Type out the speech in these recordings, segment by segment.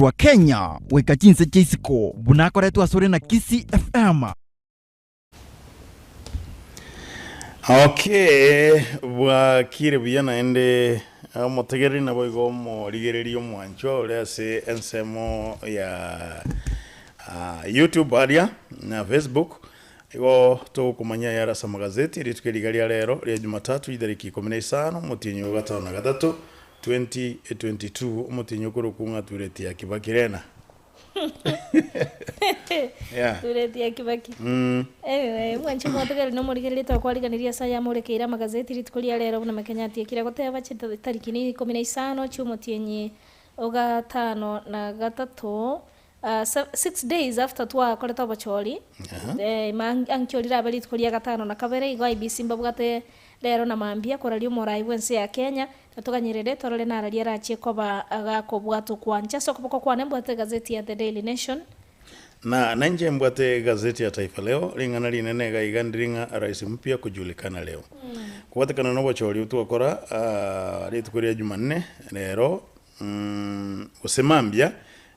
wa Kenya weka jinsi jisiko bunakoretwa sore na KISII FM. Okay, wakire biyana ende motegeri na boigo mo ligererio mwancho lese ensemo ya YouTube aria na Facebook igo to kumanya yara sa magazeti ritukeligalia lero ya Jumatatu idariki 15 mutinyo gatano na gatatu 2022 mutinyo kurukunga tureti ya kibakirena. Yeah. Tureti ya kibaki. Anyway, mwancho motegeri no murigerire to kwariganiria sa ya murekeira magazeti ritukulia lero na makenyati kira goteba tariki ni 15 cyumutinyi ogatano na gatatu 6 days after twakoreta bachori ankiorira abari tkuria gatano na kabere igo IBC mbabugate rero na mambia korario morai wense ya Kenya tatuganyirire torore na araria rachie koba agakobwato kwanja sokoboko kwane mbwate gazeti ya The Daily Nation na nanje mbwate gazeti ya Taifa Leo ringana rinene gaigandiringa Rais mpya kujulikana leo kuwatekana no bachori utwakora ritukuria Jumanne rero usemambia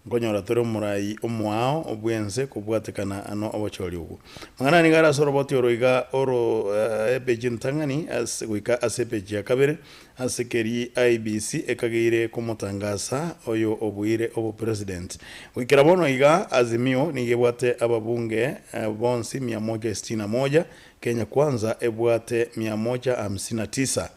ngonyora tore murai omwao obwense kubwatekana ano abachori ugu mangana ni gara soroboti oroiga oro epeji ntangani as wika asepeji ya kabere asekeri IBC ekagire kumutangasa oyo obuire obo president wikira bono iga azimio nigebwate ababunge bonsi 161 Kenya kwanza ebwate 159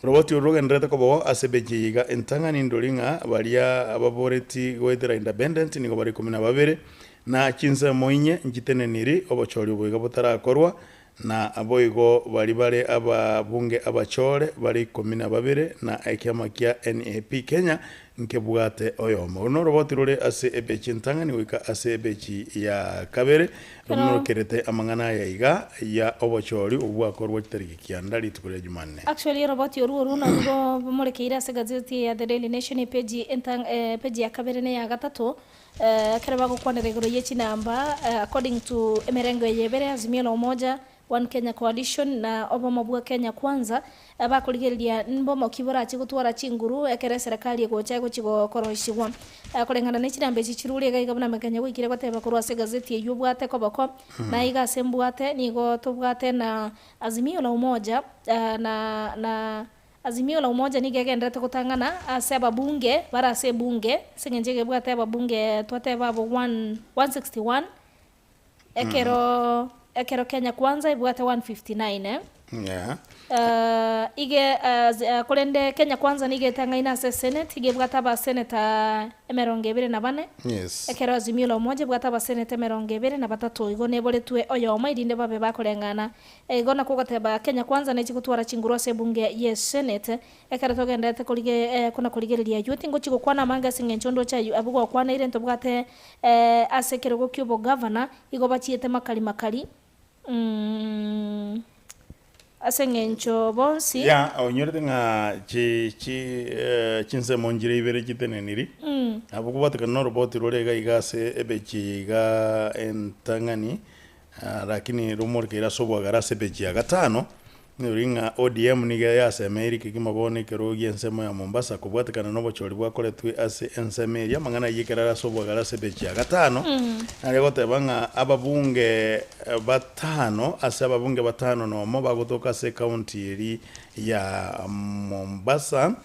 Roboti uroga ndreta kobo asebeji iga entangani ndolinga balia ababoreti goetera independent niko bari 12 na chinza moinye njitene niri obochori boiga botarakorwa na aboigo bari bare ababunge abachore bari 12 na ekyama kya NAP Kenya nkebwate oyomo no roboti rore ase ebechi ntangani wika ase ebechi ya kabere romurokerete amangana ya iga ya obochori ubwakorwa tariki kiandali tukure Jumanne. Actually roboti oru na rugo murekeira ase gazeti ya The Daily Nation page page ya kabere ne ya gatatu kereba gukwanira igoro yechi namba according to emerengo yebere azimio la umoja One Kenya Coalition na obama bwa Kenya kwanza abakurigeria nbomo kibora chigutwara chinguru ekere serikali egocha egochigo koroishigwa kurengana n'ekirambe chiruri gaigabuna makenya gwikire goteba kurwa se gazeti yubwate kobako na iga sembwate nigo tubwate na azimio la umoja na azimio la umoja nigegendete gutangana ase ababunge bara ase bunge sengenjege bwate ababunge twateba abo 161 ekero Kenya kwanza ibwate 159 Yeah. Ige kurende Kenya kwanza nige tangaina se Senate ige bwata ba Senator emeronge 24 Yes. ekero azimio la umoja bwata ba Senator emeronge 23 igo neboletwe oyo maidinde babe bakorengana igo na kugoteba Kenya kwanza ne chigutwara chingurwa se bunge yes Senate ekero togendete kulige kuna kuligereria youth ngo chigukwana manga singenchondo cha abugo kwana ile ntobwate asekero go kyubo governor igo bachiete makali asengencho bonsi ya onyorete nga chinse monjire ibere kiteneniri abukubata no roboti rorega igase ebechi ga entangani lakini rumorke ira sobwa garase bechi ya gatano ringa ODM niga yase America kimabone kerogi ensemo ya Mombasa kubwata kana no bochori bwakoretwe ase ensemeri amangana yikerara sobwa garase bechi ya gatano naregote banga ababunge batano ase ababunge batano no mo bagotoka se county eri ya Mombasa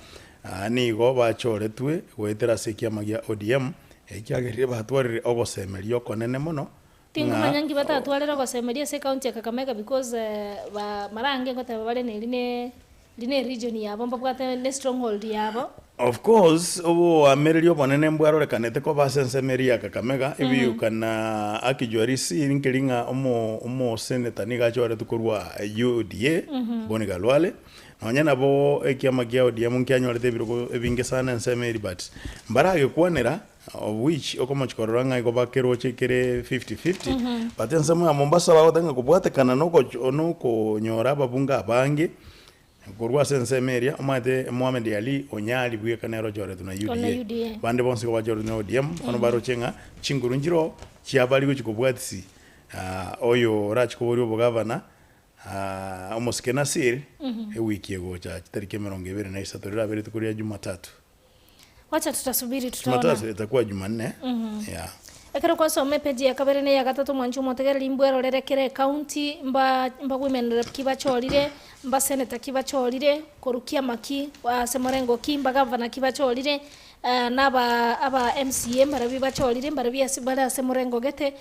nigo bachoretwe gwetera se kiama ya ODM ekyagerire batwarire obosemeri okonene muno tingo manyangi batatwalera basemeria se county ya Kakamega because marange gote bale line region yabo mbabwate ne stronghold yabo of course obo amererio bonene mbwarore kanete ko basensemeri ya Kakamega ibi ukana akijwarisi nkiringa omo senator niga chore tukurwa UDA boniga lwale nonyana bo ekiama gya ODM nkyanyorete birugo ebinge sana ensemeri but mbarage kwanera of which okomochikoranga igobakero chekere 50-50 but ensemo ya Mombasa bagotanga kubwate kana noko nyora babunga bange kurwa sensemeria omate Mohamed Ali onyali bwe kanero jore tuna UDA bande bonse kwa jore na ODM ono baro chenga chinguru njiro chiabali kuchikobwatisi oyo rachikobori obugavana omosikena siri wiki ego cha tariki 23 na isatorira bere tukuria Jumatatu Wacha tutasubiri tutaona. Jumatatu itakuwa Jumanne. Yeah. Ekero kwa some page ya kabere ne ya gatatu mwanju motegera limbwero rerekere county mba women rep kibachorire mba senator kibachorire korukia maki wa semorengo kimba governor kibachorire aba MCA marabi bachorire marabi asibara semorengo gete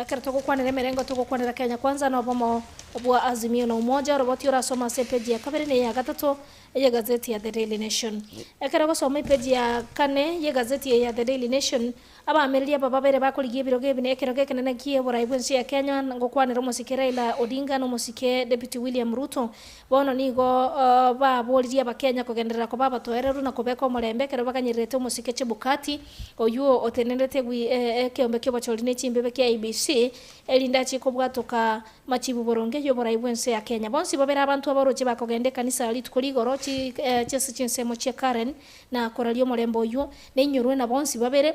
kero tugukwanira merengo tugukwanira Kenya kwanza no bomo obwa Azimio na Umoja roboti urasoma se page ya kabere ne ya gatatu ya gazeti ya The Daily Nation. Ekero kwa some page ya kane ya gazeti ya The Daily Nation aba ameria baba bere bakurigie biroge binekero kenene kie boraibu ya Kenya ngokwanira musike Raila Odinga no musike Deputy William Ruto bono nigo ba boliria ba Kenya kugenderera ko baba toereru na kubeka murembe kero bakanyirete musike Chebukati oyuo otenendete gwi kiombe kyo bachorine chimbebe kia IBC elinda chikobwatoka machibu boronge yo boraibu ya Kenya bonsi babera abantu aboroje bakogende kanisa litukuri chese chinsemo chia Karen na koralio murembo yu neinyurwe na bonsi babere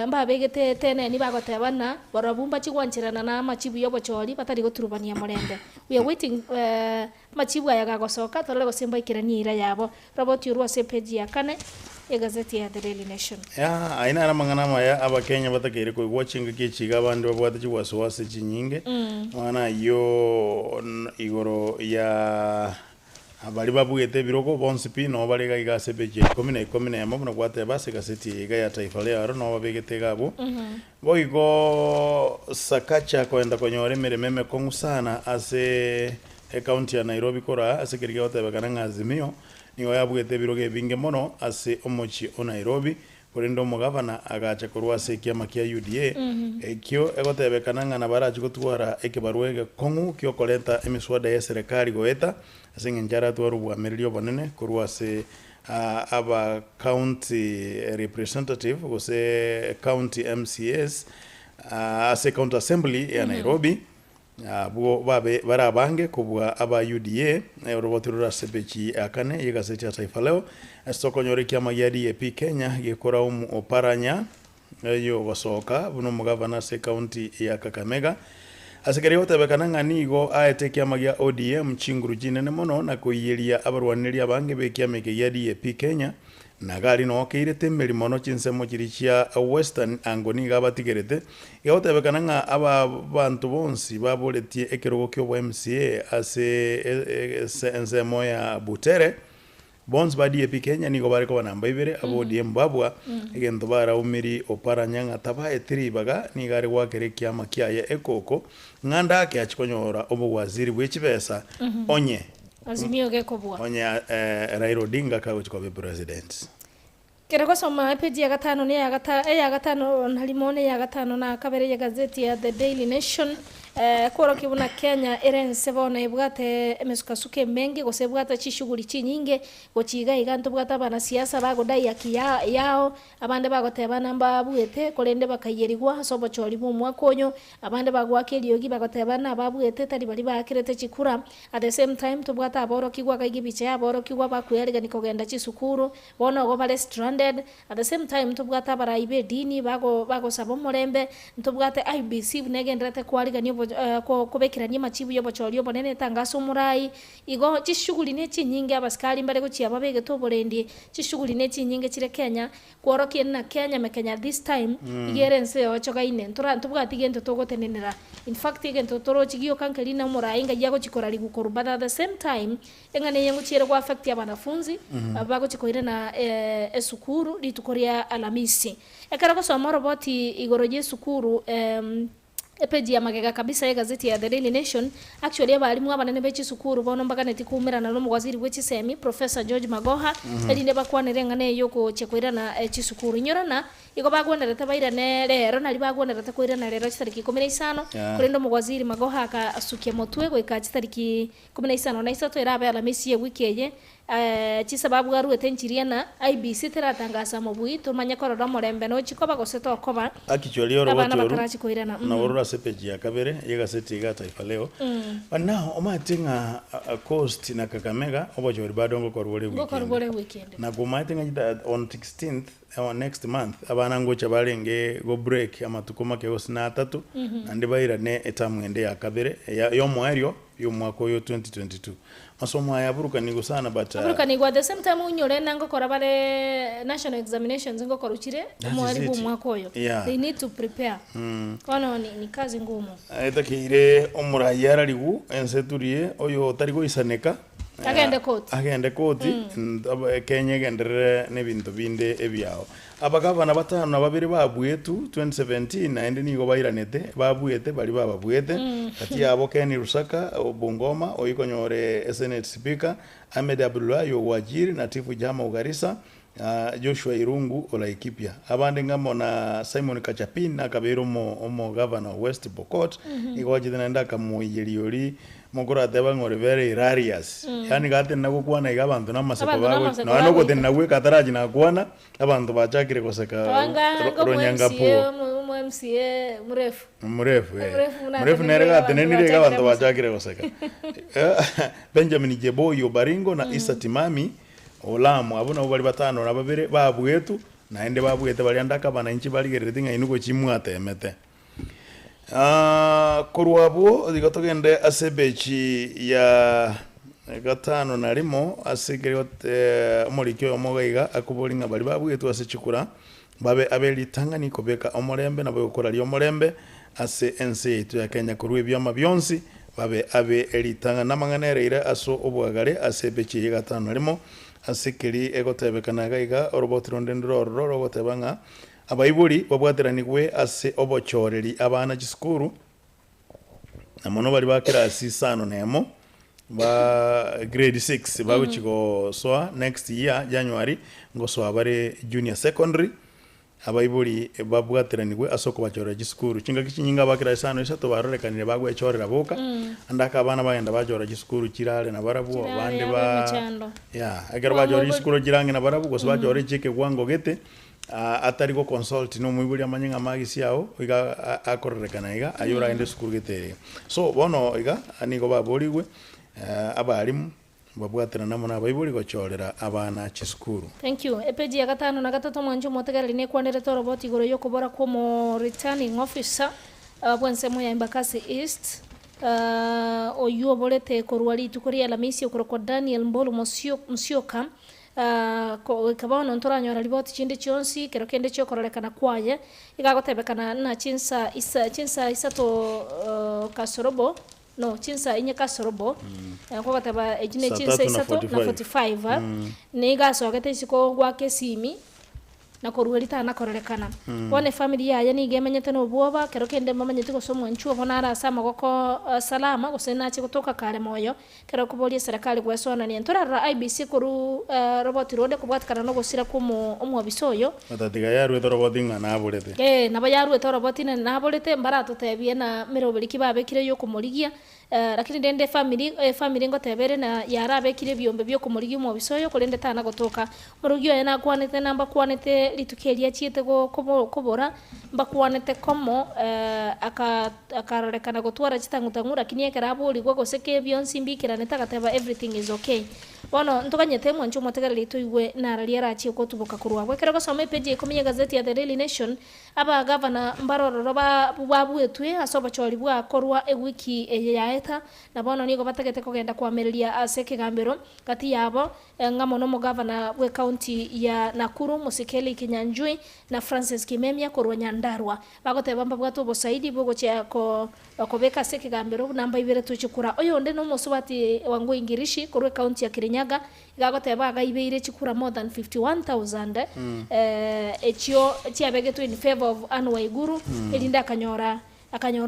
mba begete tene ni bagotebana barabumba chigwanchirana na machibu yobochori batari goturubania murembe we are waiting machibu aya gagosoka torele gosemba ikirani ira yabo robot yurwa se page ya kane ya gazeti ya The Daily Nation ya aina na mangana maya aba Kenya batakere ko watching kichiga bandu babwata chiwaswase chinyinge mwana yo igoro ya abali babugete biroko bonsipi no balega igase beje komine ya mabuna kwate base gaseti ga ya taifa leo no babegete gabo boigo sakacha kwenda konyore merememe kongu sana ase county ya Nairobi kora ase kirige otebekana Azimio niyo yabugete biroge binge mono ase omochi o Nairobi Korendo mugavana agacha kurwase kiama kia UDA ekyo egotebekana na barachi gotwara ekibarwege kongu kyo koleta emiswada ya serikali goeta asinge njara twarubwa merilio banene kurwase aba county representative gose county MCS ase county assembly ya Nairobi bugo babe barabange kubwa aba UDA robotirura sebechi akane yegaseti ya taifa leo estokonyore kiama ya DAP Kenya gekora oparanya yo basoka buno mugavana se county ya Kakamega asikari otebekana nganigo aete kiama ya ODM chinguru jinene mono na kuyiria abarwaniri abange be kiama ya DAP Kenya nagali no keirete melimono chinsemo chirichia western angoni gabatigerete yotebekana nga aba bantu bonsi baboletie ekirogo kyo MCA ase ensemo ya Butere bons ba DAP Kenya nigo bareko banamba ibere abodi mbabwa egento bara umiri oparanyanga tabaye 3 baga nigari gwakere kiama kiaye ekoko nganda ke achikonyora obwaziri bwechibesa onye Azimio gekobwa onye Raila Odinga kago chikobe president Kereko soma page ya gatano ni ya gatano nalimone ya gatano na kabere ya gazeti ya The Daily Nation koro kibuna Kenya erense bona ibwate emesukasuke mengi gosebwata chishuguri chinyinge gochiga iganto bwata bana siasa bagodai yakiya yao abande bagotebana mbabuete kolende bakayerigwa sobo chori mu mwakonyo abande bagwakeliogi bagotebana babuete tari bali bakirete chikura at the same time tubwata aboro kigwa kaigibiche aboro kigwa bakuyerega nikogenda chisukuru bona go bale stranded at the same time tubwata baraibe dini bago sabo morembe tubwate IBC negendrete kwariga niyo kubekirania machibu yo bochorio bonene tangaso murai igo chishuguli ne chinyinge abaskali mbare gochia babege to borendi chishuguli ne chinyinge chire Kenya kworokie na Kenya mekenya this time igerense ochoga ine ntubwati gento togotenenera in fact gento toro chigio kankeli na murai nga yago chikorari gukorubana at the same time engane yengo chire kwa affect ya banafunzi abago chikoire na esukuru litukoria Alamisi ekarako so roboti igoroje sukuru page ya magega kabisa ya gazeti ya The Daily Nation actually abalimu abanene bechi sukuru bono mpaka netikumira na no waziri wechi semi Professor George Magoha elinde bakwanire ngane yoko chekwira na chisukuru nyorana iko bagwonderete bairane rero nali bagwonderete kwira na rero tariki 15 kurendo mugwaziri Magoha akasukia motwe goika tariki 15 na isato irabe Alamisi ya wiki ye chisababu garu etenchiriana IBC teratangasa mobui tumanya korora morembe no chikoba goseto koba actually oro na orura sepeji ya kabere yega seti ga taifa leo but now omatinga coast na Kakamega obojori badongo korwole weekend weekend na kumatinga on 16th next month abana ngocha barenge go break amatuko make osina 3 andi bairane etamwende ya kabere yo mwario yo mwako yo 2022 masomo ayaburuka nigo sana but aburuka nigo at the same time unyore nango kora bare national examinations ngo koruchire mwari bu mwako yo they need to prepare kono ni kazi ngumu etakire omurayara ligu enseturie oyo tarigo isaneka agende koti Kenya gendere nebintu binde ebyao abagabana batano babiri babwetu 2017 naende nigo bairanete babwete bali babwete kati yabo Ken Rusaka Bungoma oyikonyore Senate Speaker Ahmed Abdullah yo wajiri na Tifu Jama Ugarisa Joshua Irungu Olaikipia abande ngamo na Simon Kachapin na kabero omo governor West Pokot igoje nenda kamuyelioli mukura teba ngore very rarious yani gate nago kuana igabantu na maseko bawe no no gote nawe kataraji na kuana abantu bachakire koseka ronyanga po mu MCA murefu nerega tenenire abantu bachakire koseka Benjamin Jeboyo Baringo na Isa Timami Olamu abuna bali batano na babere babwetu naende babwete bali andaka bana inchi bali geretinga inuko chimwate emete Koruabo digotogende asebechi ya gatano narimo asigere omorikyo omogaiga akubolinga bali babwetu asechikura babe abeli tangani kobeka omorembe na bakora lyo omorembe ase ense tu ya Kenya kurwe byama byonsi babe abe elitanga namanganere ire aso obwagare asebechi ya gatano narimo asikiri egotebekana gaiga orobotronde ndoro robotebanga abayibuli babwateranigwe ase obochoreri abana gisukuru namono bali bakira sisano nemo ba grade 6 baguchigo soa next year January ngoso bare junior secondary abayibuli babwateranigwe asoko bachorera gisukuru kinga kichinyinga bakira sisano isato barorekanire bagwe chorera boka andaka abana bagenda bachora gisukuru kirale na barabu abande ba agera bachora gisukuru kirange na barabu goso bachora cheke gwango gete atarigo consult no mwibuli amanyenga magisi yao iga akorerekana iga ayura ende sukuru getere so bono iga anigo baboligwe abalimu babwatira namona abayibuli gochorera abana chisukuru. Thank you. Epeji ya gatano na gatatu mwanjo motegarali ne kwandere to roboti goro yoko bora komo returning officer bwensemo ya Embakasi East oyo bolete korwali tukoria la misi okoroko Daniel Mbolu Musyoka kabano ntoranyora riboti chinde chonsi kero kende cyo kororekana kwaye igagotebekana na chinsa isa to kasorobo no chinsa inye kasorobo ko gataba ejine chinsa isa to na 45 ne gaso agate siko gwa KISII na koruelita na kororekana one familia ya ni gemenyete no bwoba kero kende mamanyete go somo nchuo bonara sama goko salama gosena chi kutoka kare moyo kero kubolie serikali gwesona ni ntora IBC koru robot rode kubwatikana no gosira kumu omwa bisoyo atatiga yaru to robot ngana abolete na bayaru to robot na abolete mbarato tebie na mirobeliki babekire yo kumurigia lakini ndende family ngotebere na yarabe kire byombe byo kumurigia mu bisoyo kolende tana gotoka murugio yana kwanete namba kwanete litukelia chiete go kobora mbakwanete komo akarekana gotwara chitangutangura kinie karabuli go goseke byonsi mbikira netakateba everything is okay bono ntoganyete mwancho motegarali tuigwe naraliera chi ko tuboka kurwa gwe kero gosome page ikomenye gazeti ya The Daily Nation aba governor mbaroro babu etwe asoba chori bwa korwa ewiki yaeta na bono nigo batagete kogenda kwamereria aseke gambero kati yabo ngamo no governor we county ya Nakuru Musikeli Kinyanjui na Francis Kimemia korwa Nyandarua bagote bamba bwato bosaidi bogo cha ko beka aseke gambero namba ibere tuchukura oyo nde no musubati wangu ingirishi korwa county ya Kirinyaga igagote baga ibeire chukura more than 51,000 echio chiabegetu in favor of Anwar Iguru elinda akanyora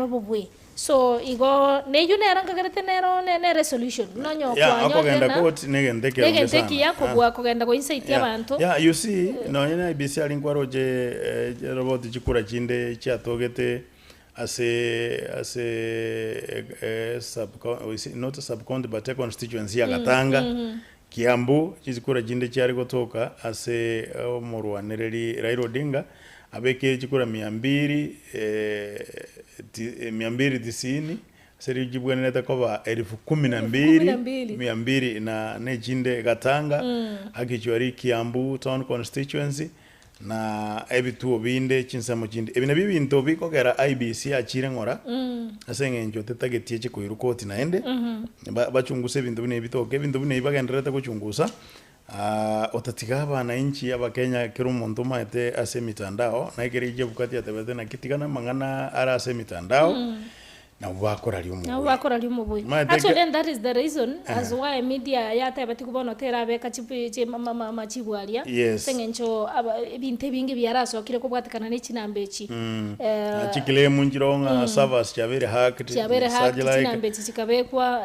bubwe so igo neju neranga garete nero ne resolution nonyo kwa akogenda court negende yako bwa kogenda go insight y'abantu you see no ina IBC alingwa roje robot chikura chinde cyatogete ase not subcounty but constituency ya Gatanga Kiambu chikura chinde cyari gotoka ase omurwanereri Raila Odinga abeke chikura 290 seri jibwana neta koba 12,200 na nejinde Gatanga akichwari Kiambu town constituency na ebituo binde chinsemo chindi ebina bibinto bikogera IBC achire ngora asenge njo tetagetie chikoiru koti naende bachunguse ebinto bine bitoke ebinto bine bagenderete kuchungusa otatiga abana inchi abakenya kero omonto maete ase mitandao na ikerije bukati atebete na kitigana mang'ana ara ase mitandao na wakora liumu actually then that is the reason as why media yatebeti kubona tera beka chipi machibwalia sengencho binte bingi byarasokire kubwatikana n'ekinambechi chikile munjironga servers chabere hacked kinambechi chikabekwa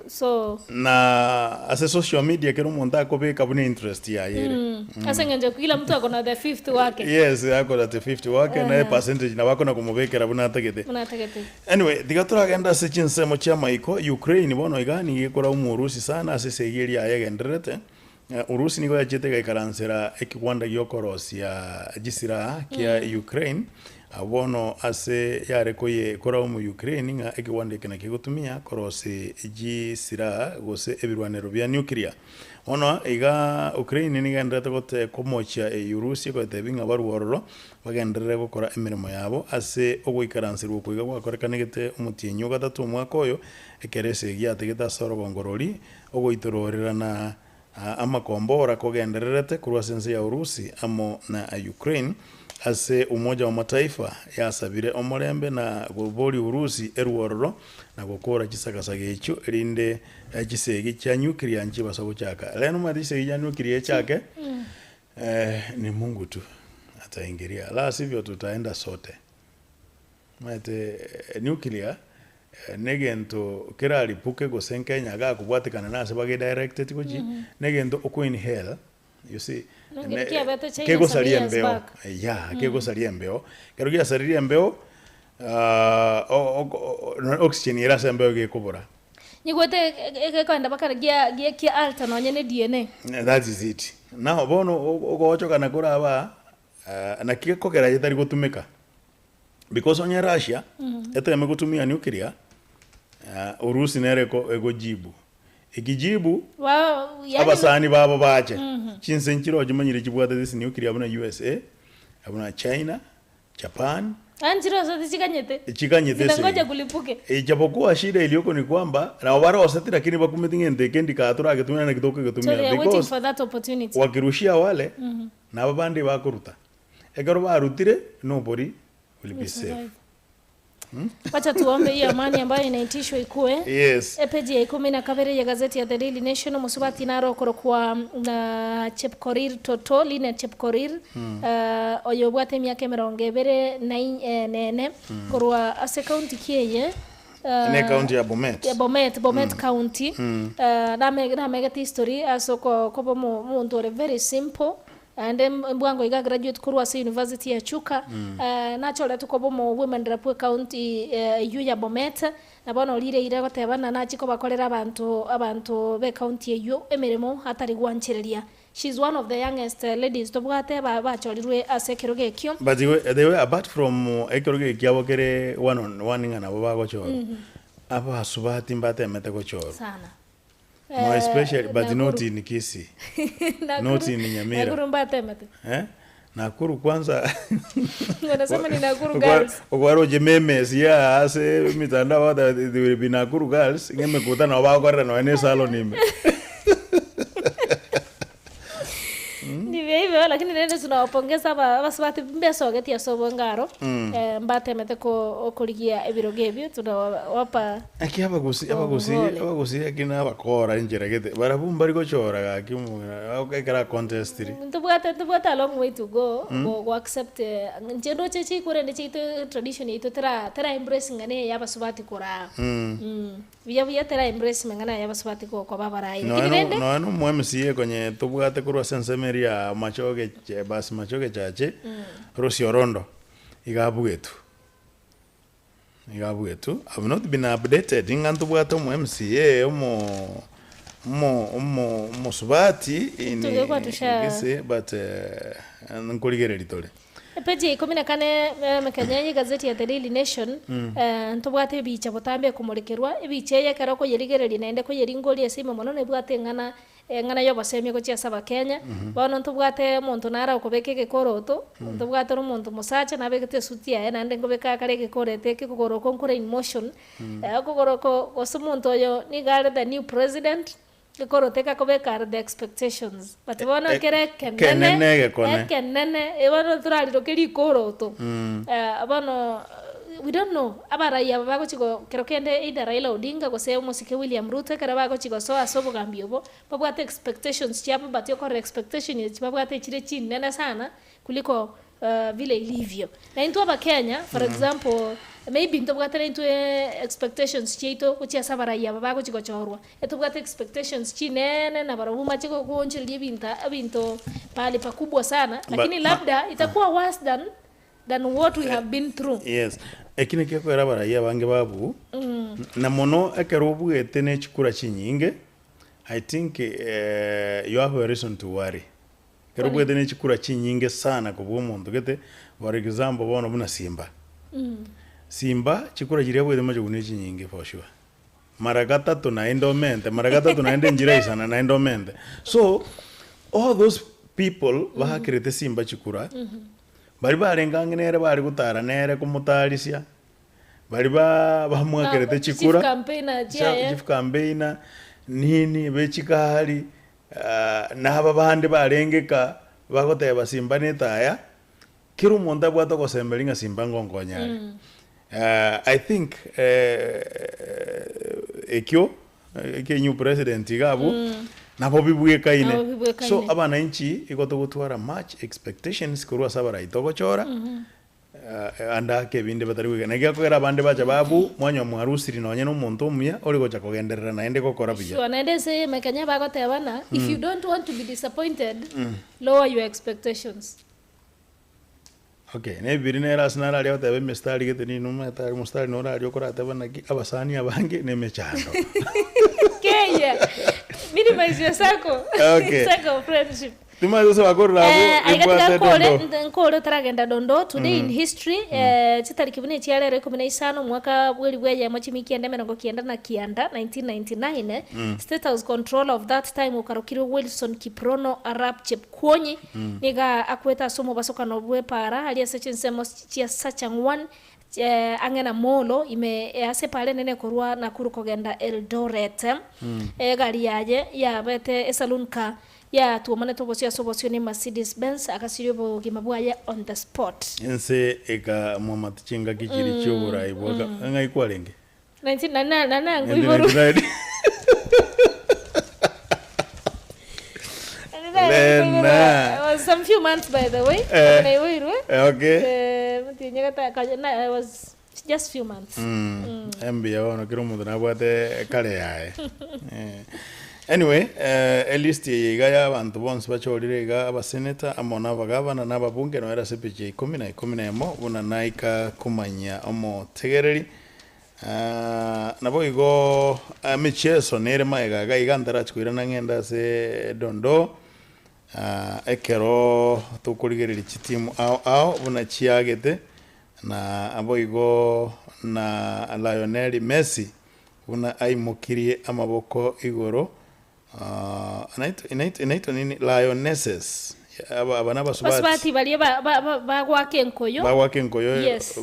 so na ase social media kero monta akobeka bune interest ya yere asengenjo kila mtu akona the fifth wake akona the fifth wake na percentage na wako na kumubekera buna ategete anyway digaturagenda se chinsemo cha maiko Ukraine bono igani gikora umurusi sana ase segeri ayegenderete Urusi niko yachete gaikaransera ekiwanda gyokorosia gisira kia Ukraine abono ase yarekoye kora mu Ukraine nga ekiwanda kina kigutumia korose gisira gose ebirwanero bya nuclear ono iga Ukraine nigendete gote komocha Urusi gote binga baruororo bagenderere gukora emirimo yabo ase ogwikaransirwa kuiga gwakorekanegete umutienyo gatatu mwaka oyo ekerese gyategeta soro bongorori ogoitororerana amakombora kogendererete kurwa sense ya Urusi amo na Ukraine ase Umoja wa Mataifa yasabire omorembe na gobori Urusi eruororo na gukora kisakasage echo rinde gisegi cha nuclear nchi basabo chaka leno madise ya nuclear chake ni Mungu tu ataingiria la sivyo tutaenda sote mate nuclear negento kera lipuke go senkenya ga kubwatikana nase bage directed koji negento okwen hell you see kego salia mbeo kego salia mbeo kero gia salia mbeo oxygen ira sembeo ge kubura nyigwete kwenda bakara gia kia alter no nyene DNA that is it now bono ogocho kana kura aba na kiko kera yetari gutumika because onye Russia eteme gutumia nuclear Urusi nereko egojibu ikijibu abasani babo bache chinsenchiro jimanyire kibwata this nuclear abuna USA abuna China Japan anjiro zote chikanyete zinangoja kulipuke ijapokuwa shida iliyoko ni kwamba na wabara wasati lakini bakumetingende kendi katura getumia na kitoke getumia because waiting for that opportunity wakirushia wale na babandi bakuruta egaro barutire nobody will be safe. Wacha tuombe hiyo amani ambayo inaitishwa ikue. Yes. Epeji ya 10 ya gazeti ya The Daily Nation musubati naro kwa na Chepkorir Toto line Chepkorir oyobwate myaka 20 na nene korwa ase county kieye ne county ya Bomet county na megati history asoko ko muntu very simple and mbwango iga graduate kurwa sa university ya Chuka nachole tukobo mo women rep county ya Bomet na bono lire ire gotebana na chiko bakorera abantu be county eyo emeremo atari gwanchereria. She's one of the youngest ladies to bwate bachorirwe asekeroge kyo but they were apart from ekeroge kyabokere one on one ngana baba gochoro aba subati mbate mete gochoro sana more especially but not in KISII not in Nyamira Nakuru mbate mete Nakuru kwanza wanasema ni Nakuru girls ogwaro jememes ya ase mitandao wada they will be Nakuru girls ngemekuta na bagora no ene salo nimbe hivyo lakini nende tunawapongeza basubati mbeso geti ya sobongaro mbate mete ko kuligia ebirogebyo tunawapa abagusi akina bakora injira gete barabumba riko chora gakimu akara contest ri tubwata long way to go accept njendo chechi kure ndichito tradition ito tera embrace ngane ya basubati kora vya tera embrace ngana ya basubati ko babarai no MCA kwenye tubwate kurwa sensemeria machoge chache Rosi Orondo igabugetu I've not been updated ingantu bwato mu MCA mo subati in KISII but nkuligere litole Peji 14 mekanyanyi gazeti ya The Daily Nation ntubwate bicha botambe kumurekerwa ibiche yakara ko yerigereri naende ko yeringoli asime mono ne bwate ngana ngana yo basemi ko chia saba Kenya bono ntubwate muntu nara ukobeke gekoroto ntubwate umuntu musacha nabegete sutia nande ngobeka kare gekorete kigoro konkura in motion kugoro ko osumuntu yo ni gare the new president gekorote kakobeka the expectations but bono kere kenene bono turaliro keri koroto bono we don't know abaraya bago chigo kero kende ida Raila Odinga go se musike William Ruto kera bago chigo so asobo gambio bo babwate expectations chiapa but yo correct expectation is babwate chire chinene sana kuliko vile ilivyo na into aba Kenya for example maybe ntobwate into expectations chito kuchia sabaraya bago chigo chorwa etobwate expectations chinene na barabuma chigo kuonchilie binto pale pakubwa sana lakini labda itakuwa worse than what we have been through. Yes. Ekine keko era baraya bange babu na mono ekerobu etene chikura chinyinge I think you have a reason to worry. Kerobu etene chikura chinyinge sana kubu muntu gete for example bono buna Simba. Simba chikura jirebo edema jugune chinyinge for sure. Maragata tuna naende njira isana na endomente. So all those people bahakirete Simba chikura bari barengange nere bari gutara nere kumutarisia bari bamwakerete chikura chief campaigner nini bechikahari naba bande barengeka bagoteba Simba netaya kiru monda bwato kosembelinga Simba ngongonyari I think ekyo new president gabu nabo bibuye kaine so abana inchi ikoto gutwara much expectations kurwa sabara itogochora anda kebinde batari wige nagia kwera bande bacha babu mwanyo mwarusiri nonye n'umuntu umya ori gocha kugenderera naende gukora biya so naende se mekanya bagotebana if you don't want to be disappointed lower your expectations. Okay, ne birine rasnara leo tebe mestari gete ni numa tari mustari no radio kora tebe naki abasani abange ne mechando Kenya minimize your circle. Okay. Circle friendship. Tima yose wakora I got tragenda dondo today in history chitariki bune chiarere 15 mwaka bweli bweya machimiki ende menongo kienda na kianda 1999 state house control of that time ukarukiro Wilson Kiprono Arap Chepkwonyi niga akweta somo basoka no bwe para ali asechensemo chia sachangwan angena molo ime ase pale nene korwa na kuru kogenda Eldoret gari yaje ya bete esalunka ya tuomane tobosia sobosio ni Mercedes Benz akasiribo gimabwaye on the spot ense eka mama chinga kichiri chobora ibwaga ngai kwalenge 1999 nguiboru was some few months by the way okay it was just few months mbia wono kiro mundu nabwate kale yae anyway at least igaya abantu bonse bachorire ga abasenator amona bagabana nababunge no era sepeje 11 buna naika kumanya omo tegereri nabo igo michezo nere maiga ga igandara chkwirana ngenda se dondo ekero tukurigereri chitimu ao buna chiagete na abo igo na Lionel Messi buna aimukirie amaboko igoro inaito nini Lionesses abana basubati bali bagwake nkoyo yes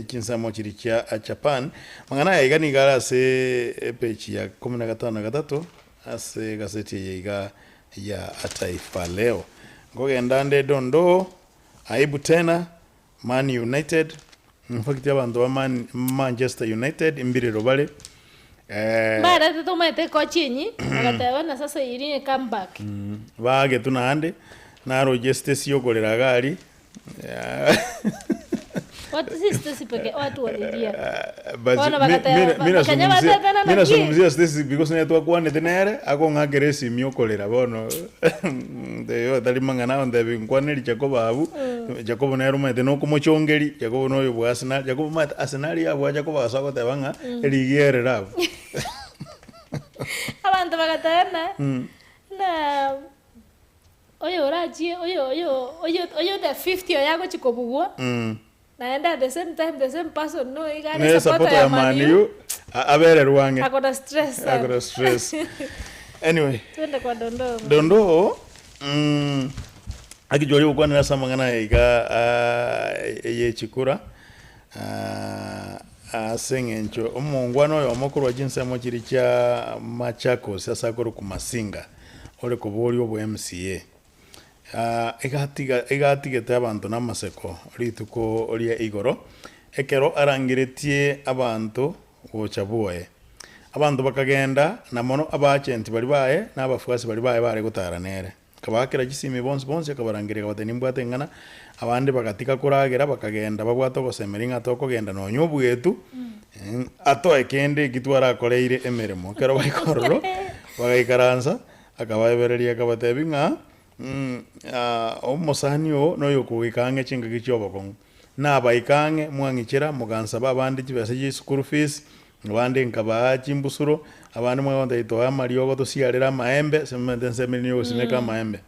chinsamo chiricha a Japan mangana igani gara se page ya 15 ase gazeti yiga ya Taifa Leo ngogenda dondo aibu tena Man United mfakiti abantu wa Manchester United imbiriro bale bara tutomete kochinyi agatabana sasa irine comeback bage tunande na Roger yogorera gari what is this peke watu walilia mina sungumzia Stacy because ne twakwane tenere akonga geresi myokolera bono de dalimanga na onde binkwaneli Jacob abu Jacob na ruma de no kumochongeri Jacob no yo Arsenal Jacob mat Arsenal ya bwa Jacob asako tebanga eligiere rabo abantu bagatana na oyo the 50 yago chikobugwa naenda the same time the same person no igani support ya Man U abere ruange akoda stress Anyway. Twende kwa dondoo. Dondoo akijoli ukwanira samangana iga yechikura asengencho omongwano yo mokuru jinsa mochiri cha Machakos asakoro kumasinga ole kobori obo MCA igatigete abantu namaseko rituko oria igoro ekero arangiretie abantu gochabuoe abantu bakagenda na mono abagenti bali bae n'abafuasi bali bae bari gutaranere kabakira gisimi bonse kabarangire kabateni mbwate ngana abandi bagatika kuragera bakagenda babwato gosemeringa tokogenda no nyobwetu atoe kende gitwara akoreire emeremo kero bayikororo bagaikaransa akabayebereria kabatebinga omusanyo no yokugikange chinga gichobokon na baikange mwangichira mugansa babandi kibese school fees abandi nkaba chimbusuro abandi mwonda ito amariogo tosiarera maembe sementense menio sineka maembe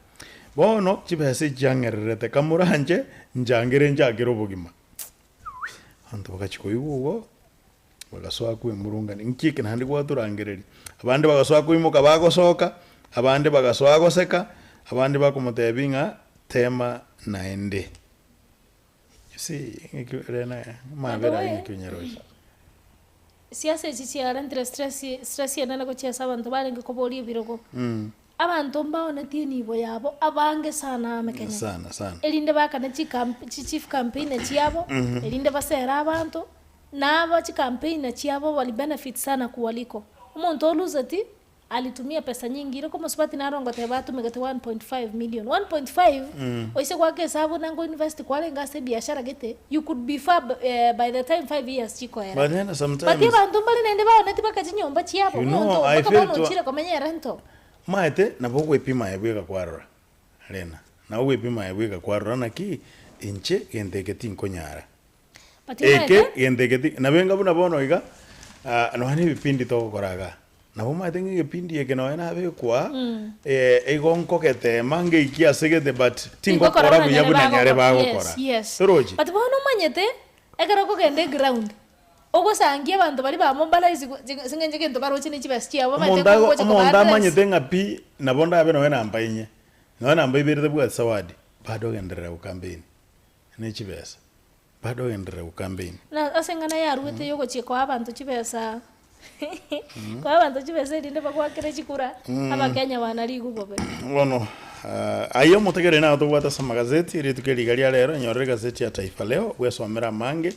bono chibese jangerete kamuranje njangire njagiro bugima antu bakachikoyugo bagaswa ku emurunga nkike nandi gwaturangireri abandi bagaswa ku imuka bagosoka abandi bagaswa goseka abandi bakumutebinga tema naende ngikirena mabera ngikinyeroje siasa chichiara entre stress yana ko chiasa abantu barenga ko bori birogo abantu mbaona tieni bo yabo abange sana mekenya sana elinde bakana chief campaign chiabo elinde basera abantu nabo chi campaign chiabo wali benefit sana kuwaliko umuntu oluzati alitumia pesa nyingi ile kama sipati narongo tebatu megate 1.5 million 1.5 oise kwa hesabu nango invest kwa lenga se biashara gete you could be far by the time 5 years chiko era but then sometimes but bantu mbali nende baona tibaka chinyomba chiapo no I feel to chira komenya rento maete na bogwe pima yebweka kwarora lena na bogwe pima yebweka kwarora naki inche gendegeti nkonyara eke gendegeti na benga buna bono iga no hani bipindi to koraga nabo matengi gipindi eke no ena bekwa egonko kete mange ikia segete but tingo kora buya buna nyare bago kora roji but bono manyete egara ko gende ground ogo sangie abantu bali bamombala singenje kento karo chini chibesti abo mateko ko chako monda manyete ngapi nabonda abe no ena ambainye no ena ambai birde bwa sawadi bado gendera ku campaign ne chibesa bado gendera ku campaign na asengana yaruete yogo chiko abantu chibesa kwa abantu chibese ndinde bakwakire chikura abakenya banarigu bobe bueno ayo mutegere na to gwata sama gazeti iri tukeligalia lero nyorere gazeti ya Taifa Leo gwesomera mange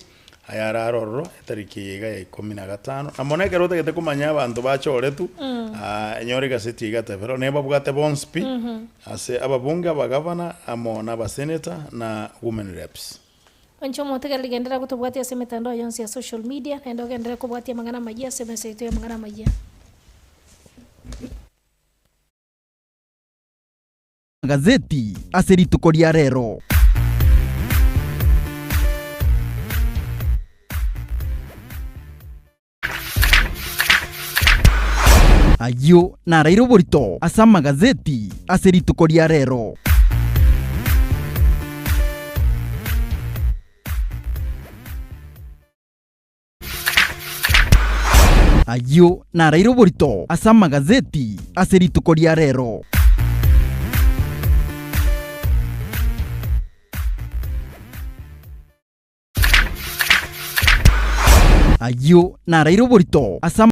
ayara aroro tariki ya 15 amoneke rote gete kumanya abantu bachoretu nyorere gazeti ya Taifa Leo neba bwate bonspi ase ababunga bagavana amona baseneta na women reps Oncho motega ligendera kutubwatia se mitandao yonse ya social media na ndio gendera kubwatia mangana majia se meseito ya mangana majia gazeti aseritukoria rero ayo na rairo borito asama gazeti aseritukoria rero ayo na rairo borito asama gazeti aseritukoria rero ayo na rairo borito asama